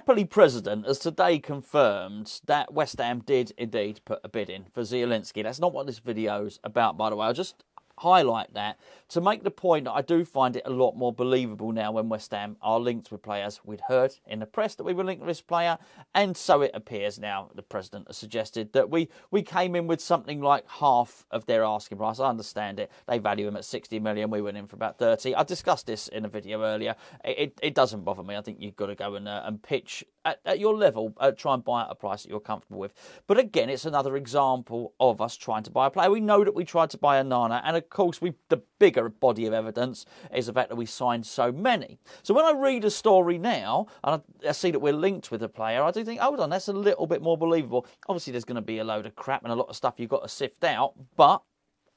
Napoli president has today confirmed that West Ham did indeed put a bid in for Zielinski. That's not what this video's about, by the way. I'll just highlight that to make the point that I do find it a lot more believable now when West Ham are linked with players. We'd heard in the press that we were linked with this player, and so it appears now. The president has suggested that we came in with something like half of their asking price. I understand it. They value him at 60 million. We went in for about 30. I discussed this in a video earlier. It doesn't bother me. I think you've got to go and pitch at your level, try and buy at a price that you're comfortable with. But again, it's another example of us trying to buy a player. We know that we tried to buy a Nana, and of course, the bigger body of evidence is the fact that we signed so many. So when I read a story now, and I see that we're linked with a player, I do think, hold on, that's a little bit more believable. Obviously, there's going to be a load of crap and a lot of stuff you've got to sift out, but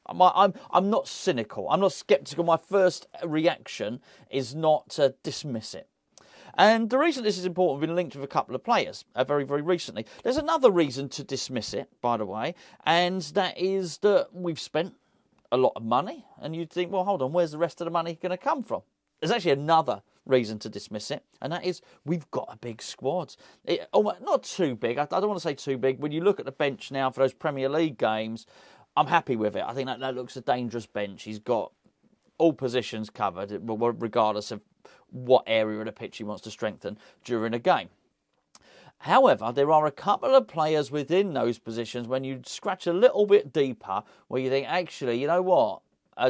I'm not cynical. I'm not sceptical. My first reaction is not to dismiss it. And the reason this is important, we've been linked with a couple of players very, very recently. There's another reason to dismiss it, by the way, and that is that we've spent a lot of money, and you'd think, well, hold on, where's the rest of the money going to come from? There's actually another reason to dismiss it, and that is we've got a big squad. Not too big. I don't want to say too big. When you look at the bench now for those Premier League games, I'm happy with it. I think that looks a dangerous bench. He's got all positions covered, regardless of what area of the pitch he wants to strengthen during a game. However, there are a couple of players within those positions when you scratch a little bit deeper where you think, actually, you know what?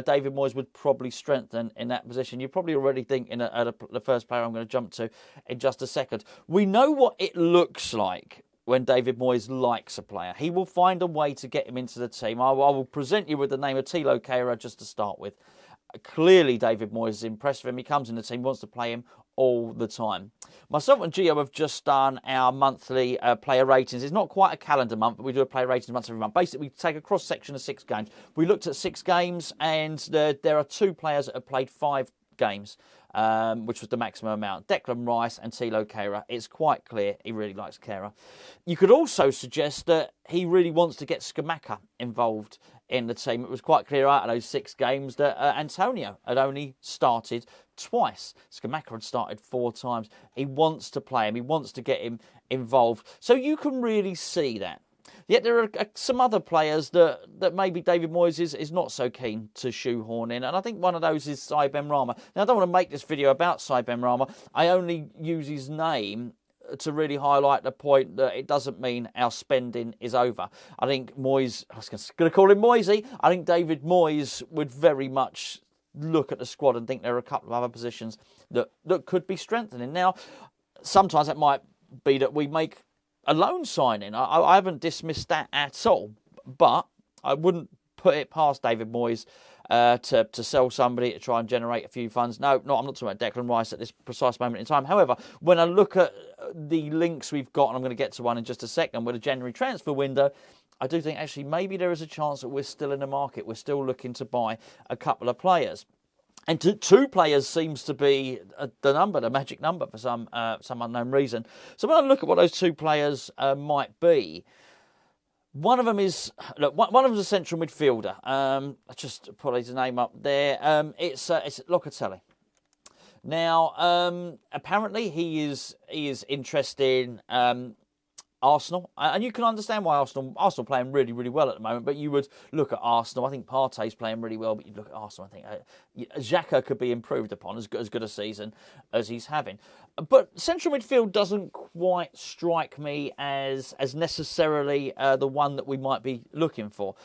David Moyes would probably strengthen in that position. You're probably already thinking the first player I'm going to jump to in just a second. We know what it looks like when David Moyes likes a player. He will find a way to get him into the team. I will present you with the name of Thilo Kehrer just to start with. Clearly, David Moyes is impressed with him. He comes in the team, wants to play him all the time. Myself and Gio have just done our monthly player ratings. It's not quite a calendar month, but we do a player ratings once every month. Basically, we take a cross-section of 6 games. We looked at 6 games, and there are 2 players that have played 5 games, which was the maximum amount. Declan Rice and Thilo Kehrer. It's quite clear he really likes Kehrer. You could also suggest that he really wants to get Scamacca involved in the team. It was quite clear out of those 6 games that Antonio had only started twice. Scamacca had started 4 times. He wants to play him. He wants to get him involved. So you can really see that. Yet there are some other players that maybe David Moyes is not so keen to shoehorn in. And I think one of those is Sai Benrahma. Now, I don't want to make this video about Sai Benrahma. I only use his name to really highlight the point that it doesn't mean our spending is over. I think Moyes, I was going to call him Moyesy, I think David Moyes would very much look at the squad and think there are a couple of other positions that could be strengthening. Now, sometimes it might be that we make a loan signing. I haven't dismissed that at all, but I wouldn't put it past David Moyes to sell somebody to try and generate a few funds. No, I'm not talking about Declan Rice at this precise moment in time. However, when I look at the links we've got, and I'm going to get to one in just a second, with a January transfer window, I do think actually maybe there is a chance that we're still in the market. We're still looking to buy a couple of players. And 2 players seems to be the magic number for some unknown reason. So when I look at what those 2 players might be, one of them is one of them is a central midfielder. I just put his name up there. It's Locatelli. Now, apparently he is interested in Arsenal, and you can understand why Arsenal playing really, really well at the moment. But you would look at Arsenal. I think Partey's playing really well, but you look at Arsenal. I think Xhaka could be improved upon as good a season as he's having. But central midfield doesn't quite strike me as necessarily the one that we might be looking for.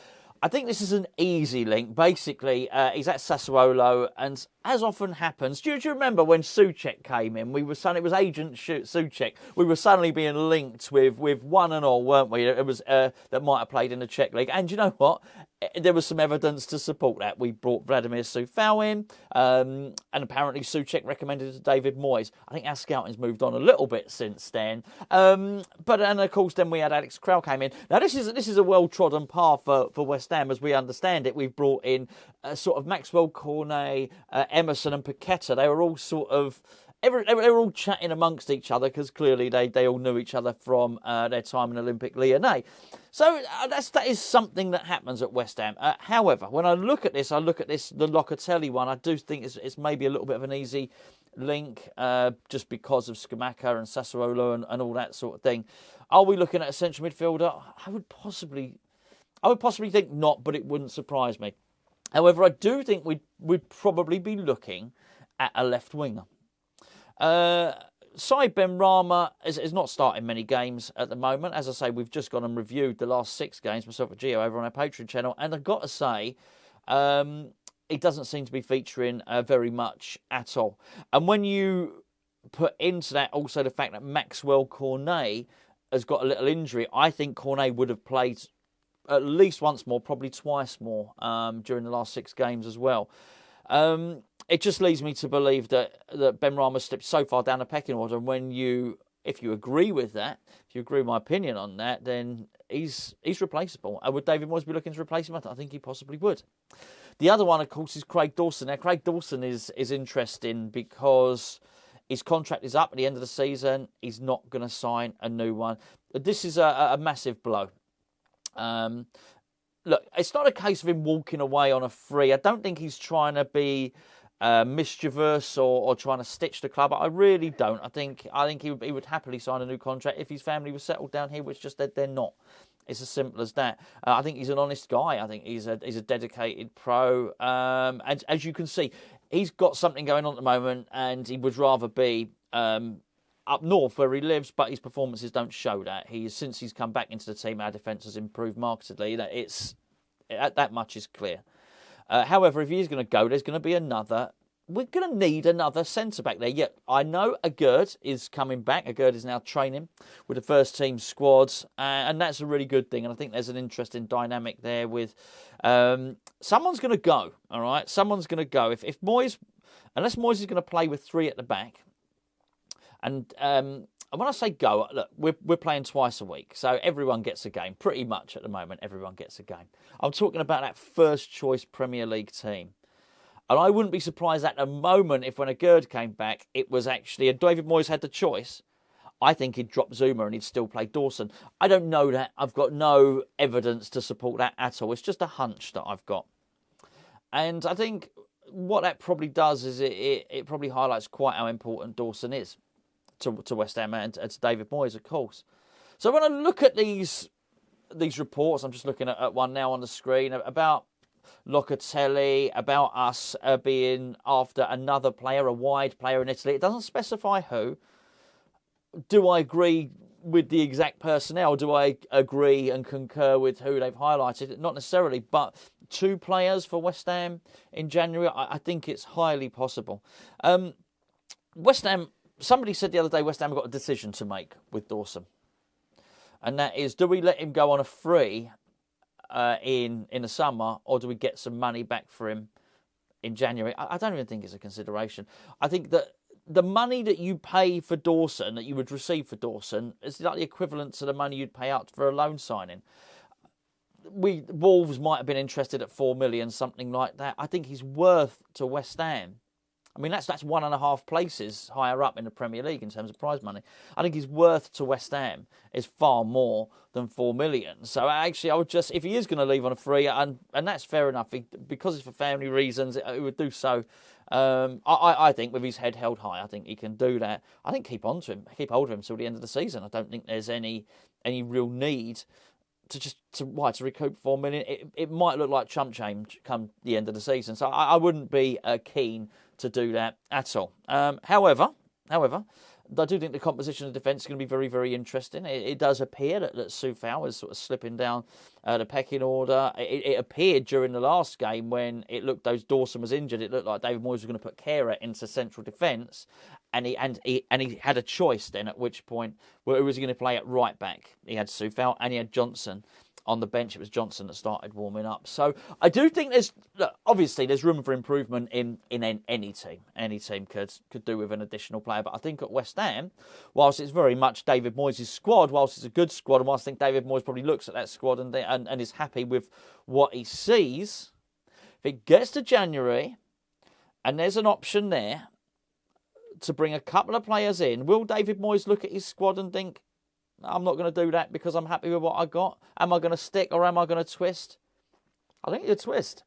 I think this is an easy link. Basically, he's at Sassuolo, and as often happens, do you remember when Souček came in? It was agent Souček. We were suddenly being linked with one and all, weren't we? It was that might have played in the Czech league, and you know what? There was some evidence to support that. We brought Vladimir Coufal in, and apparently Souček recommended it to David Moyes. I think our scouting's moved on a little bit since then. But of course, then we had Alex Krell came in. Now this is a well-trodden path for West Ham, as we understand it. We've brought in sort of Maxwell Cornet, Emerson, and Paqueta. They were all sort of. They were all chatting amongst each other because clearly they all knew each other from their time in Olympique Lyonnais. So that is something that happens at West Ham. However, when I look at this, the Locatelli one, I do think it's maybe a little bit of an easy link just because of Scamacca and Sassuolo and all that sort of thing. Are we looking at a central midfielder? I would possibly think not, but it wouldn't surprise me. However, I do think we'd probably be looking at a left winger. Saïd Benrahma is not starting many games at the moment. As I say, we've just gone and reviewed the last 6 games, myself and Gio, over on our Patreon channel. And I've got to say, he doesn't seem to be featuring very much at all. And when you put into that also the fact that Maxwell Cornet has got a little injury, I think Cornet would have played at least once more, probably twice more during the last 6 games as well. It just leads me to believe that Benrahma slipped so far down the pecking order. And if you agree with that, if you agree with my opinion on that, then he's replaceable. And would David Moyes be looking to replace him? I think he possibly would. The other one, of course, is Craig Dawson. Now, Craig Dawson is interesting because his contract is up at the end of the season. He's not going to sign a new one. This is a massive blow. Look, it's not a case of him walking away on a free. I don't think he's trying to be mischievous or trying to stitch the club. I really don't. I think he would happily sign a new contract if his family was settled down here, which just they're not. It's as simple as that. I think he's an honest guy. I think he's a dedicated pro. And as you can see, he's got something going on at the moment, and he would rather be up north where he lives, but his performances don't show that. Since he's come back into the team, our defence has improved markedly. That much is clear. However, if he's going to go, there's going to be another. We're going to need another centre-back there. Yeah, I know Agurd is coming back. Agurd is now training with the first-team squads, and that's a really good thing. And I think there's an interesting dynamic there with someone's going to go, all right? Someone's going to go. If Moyes, unless Moyes is going to play with 3 at the back, and when I say go, look, we're playing twice a week, so everyone gets a game. Pretty much at the moment, everyone gets a game. I'm talking about that first-choice Premier League team. And I wouldn't be surprised at the moment if when Agurd came back, it was actually, and David Moyes had the choice, I think he'd drop Zuma and he'd still play Dawson. I don't know that. I've got no evidence to support that at all. It's just a hunch that I've got. And I think what that probably does is it probably highlights quite how important Dawson is to West Ham and to David Moyes, of course. So when I look at these reports, I'm just looking at one now on the screen, about Locatelli, about us being after another player, a wide player in Italy. It doesn't specify who. Do I agree with the exact personnel? Do I agree and concur with who they've highlighted? Not necessarily, but 2 players for West Ham in January, I think it's highly possible. West Ham, somebody said the other day, West Ham have got a decision to make with Dawson. And that is, do we let him go on a free in the summer, or do we get some money back for him in January? I don't even think it's a consideration. I think that the money that you pay for Dawson, that you would receive for Dawson, is like the equivalent to the money you'd pay out for a loan signing. Wolves might have been interested at 4 million, something like that. I think he's worth to West Ham. I mean, that's 1.5 places higher up in the Premier League in terms of prize money. I think his worth to West Ham is far more than 4 million. So actually, I would just, if he is going to leave on a free, and that's fair enough, because it's for family reasons, it would do so. I think with his head held high, I think he can do that. I think keep hold of him until the end of the season. I don't think there's any real need to recoup 4 million. It might look like chump change come the end of the season. So I wouldn't be keen to do that at all. However, I do think the composition of the defence is going to be very, very interesting. It does appear that Soufal is sort of slipping down the pecking order. It appeared during the last game when it looked those Dawson was injured. It looked like David Moyes was going to put Kehrer into central defence, and he had a choice then. At which point, who was he going to play at right back? He had Soufal and he had Johnson. On the bench, it was Johnson that started warming up. So I do think obviously there's room for improvement in any team. Any team could do with an additional player. But I think at West Ham, whilst it's very much David Moyes' squad, whilst it's a good squad, and whilst I think David Moyes probably looks at that squad and is happy with what he sees, if it gets to January and there's an option there to bring a couple of players in, will David Moyes look at his squad and think, I'm not going to do that because I'm happy with what I got? Am I going to stick or am I going to twist? I think you twist.